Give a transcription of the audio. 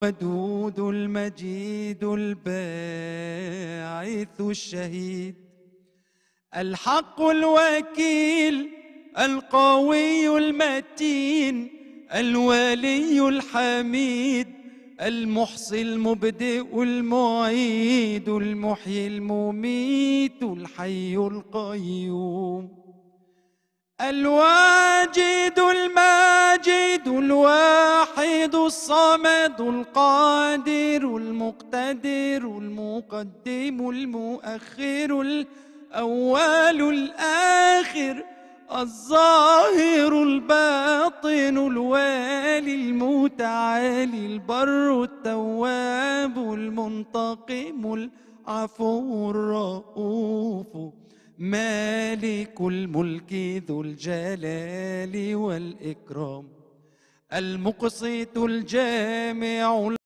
ودود المجيد الباعث الشهيد، الحق الوكيل القوي المتين، الولي الحميد، المحصي المبدئ المعيد، المحيي المميت، الحي القيوم، الواجد الماجد الواحد الصمد القادر المقتدر المقدم المؤخر الأول الآخر الظاهر الباطن الوالي المتعالي البر التواب المنتقم العفو الرؤوف مالك الملك ذو الجلال والإكرام، المقسط الجامع